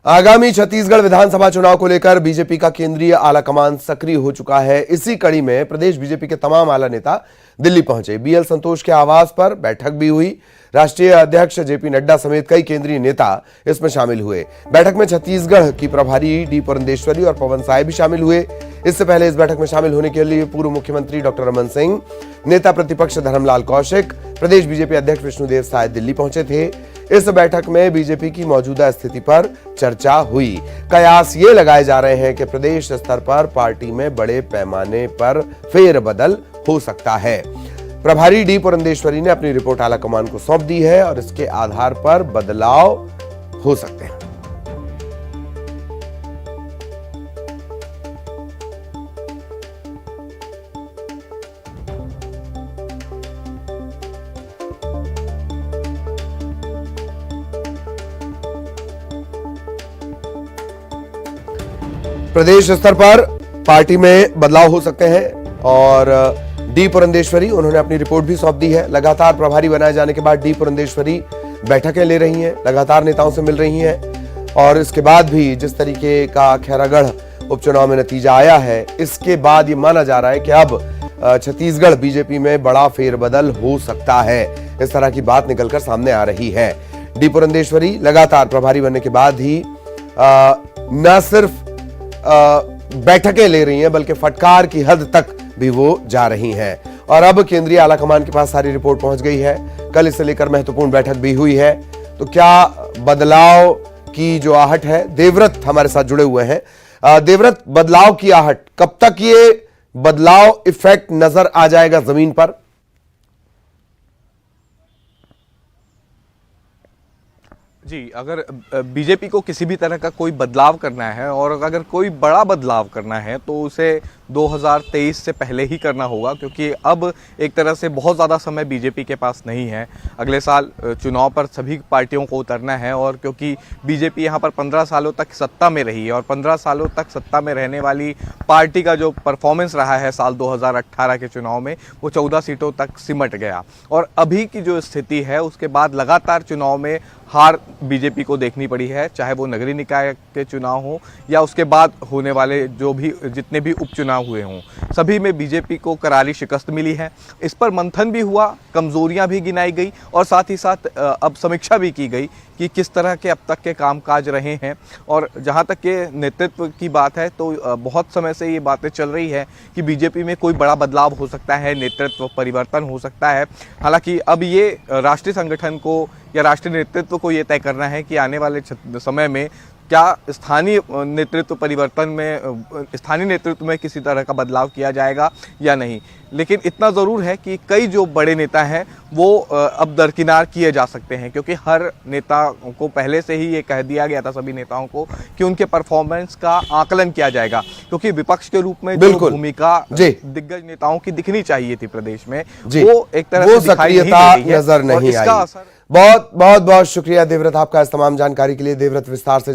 आगामी छत्तीसगढ़ विधानसभा चुनाव को लेकर बीजेपी का केंद्रीय आलाकमान सक्रिय हो चुका है। इसी कड़ी में प्रदेश बीजेपी के तमाम आला नेता दिल्ली पहुंचे। बीएल संतोष के आवास पर बैठक भी हुई। राष्ट्रीय अध्यक्ष जेपी नड्डा समेत कई केंद्रीय नेता इसमें शामिल हुए। बैठक में छत्तीसगढ़ की प्रभारी डी पुरंदेश्वरी और पवन साय भी शामिल हुए। इससे पहले इस बैठक में शामिल होने के लिए पूर्व मुख्यमंत्री डॉक्टर रमन सिंह, नेता प्रतिपक्ष धर्मलाल कौशिक, प्रदेश बीजेपी अध्यक्ष विष्णुदेव साय दिल्ली पहुंचे थे। इस बैठक में बीजेपी की मौजूदा स्थिति पर चर्चा हुई। कयास ये लगाए जा रहे हैं कि प्रदेश स्तर पर पार्टी में बड़े पैमाने पर फेरबदल हो सकता है। प्रभारी डी पुरंदेश्वरी ने अपनी रिपोर्ट आलाकमान को सौंप दी है और इसके आधार पर बदलाव हो सकते हैं। प्रदेश स्तर पर पार्टी में बदलाव हो सकते हैं और डी पुरंदेश्वरी उन्होंने अपनी रिपोर्ट भी सौंप दी है। लगातार प्रभारी बनाए जाने के बाद डी पुरंदेश्वरी बैठकें ले रही हैं, लगातार नेताओं से मिल रही हैं और इसके बाद भी जिस तरीके का खैरागढ़ उपचुनाव में नतीजा आया है, इसके बाद ये माना जा रहा है कि अब छत्तीसगढ़ बीजेपी में बड़ा फेरबदल हो सकता है। इस तरह की बात निकलकर सामने आ रही है। डी पुरंदेश्वरी लगातार प्रभारी बनने के बाद ही न सिर्फ बैठकें ले रही हैं बल्कि फटकार की हद तक भी वो जा रही हैं और अब केंद्रीय आलाकमान के पास सारी रिपोर्ट पहुंच गई है। कल इसे लेकर महत्वपूर्ण बैठक भी हुई है। तो क्या बदलाव की जो आहट है, देवव्रत हमारे साथ जुड़े हुए हैं। देवव्रत, बदलाव की आहट, कब तक ये बदलाव इफेक्ट नजर आ जाएगा जमीन पर? जी, अगर बीजेपी को किसी भी तरह का कोई बदलाव करना है और अगर कोई बड़ा बदलाव करना है तो उसे 2023 से पहले ही करना होगा, क्योंकि अब एक तरह से बहुत ज़्यादा समय बीजेपी के पास नहीं है। अगले साल चुनाव पर सभी पार्टियों को उतरना है और क्योंकि बीजेपी यहाँ पर 15 सालों तक सत्ता में रही है और 15 सालों तक सत्ता में रहने वाली पार्टी का जो परफॉर्मेंस रहा है साल 2018 के चुनाव में, वो 14 सीटों तक सिमट गया और अभी की जो स्थिति है उसके बाद लगातार चुनाव में हार बीजेपी को देखनी पड़ी है, चाहे वो नगरीय निकाय के चुनाव हो या उसके बाद होने वाले जितने भी उपचुनाव हुए हों, सभी में बीजेपी को करारी शिकस्त मिली है। इस पर मंथन भी हुआ, कमजोरियां भी गिनाई गई और साथ ही साथ अब समीक्षा भी की गई कि किस तरह के अब तक के कामकाज रहे हैं। और जहां तक के नेतृत्व की बात है तो बहुत समय से ये बातें चल रही है कि बीजेपी में कोई बड़ा बदलाव हो सकता है, नेतृत्व परिवर्तन हो सकता है। हालांकि अब ये राष्ट्रीय संगठन को या राष्ट्रीय नेतृत्व को ये तय करना है कि आने वाले समय में क्या स्थानीय नेतृत्व परिवर्तन में, स्थानीय नेतृत्व में किसी तरह का बदलाव किया जाएगा या नहीं। लेकिन इतना ज़रूर है कि कई जो बड़े नेता हैं वो अब दरकिनार किए जा सकते हैं, क्योंकि हर नेता को पहले से ही ये कह दिया गया था सभी नेताओं को कि उनके परफॉर्मेंस का आकलन किया जाएगा, क्योंकि विपक्ष के रूप में जो भूमिका दिग्गज नेताओं की दिखनी चाहिए थी प्रदेश में, वो एक तरह से दिखाई नजर नहीं आई। बहुत बहुत शुक्रिया देवव्रत आपका इस तमाम जानकारी के लिए। देवव्रत विस्तार से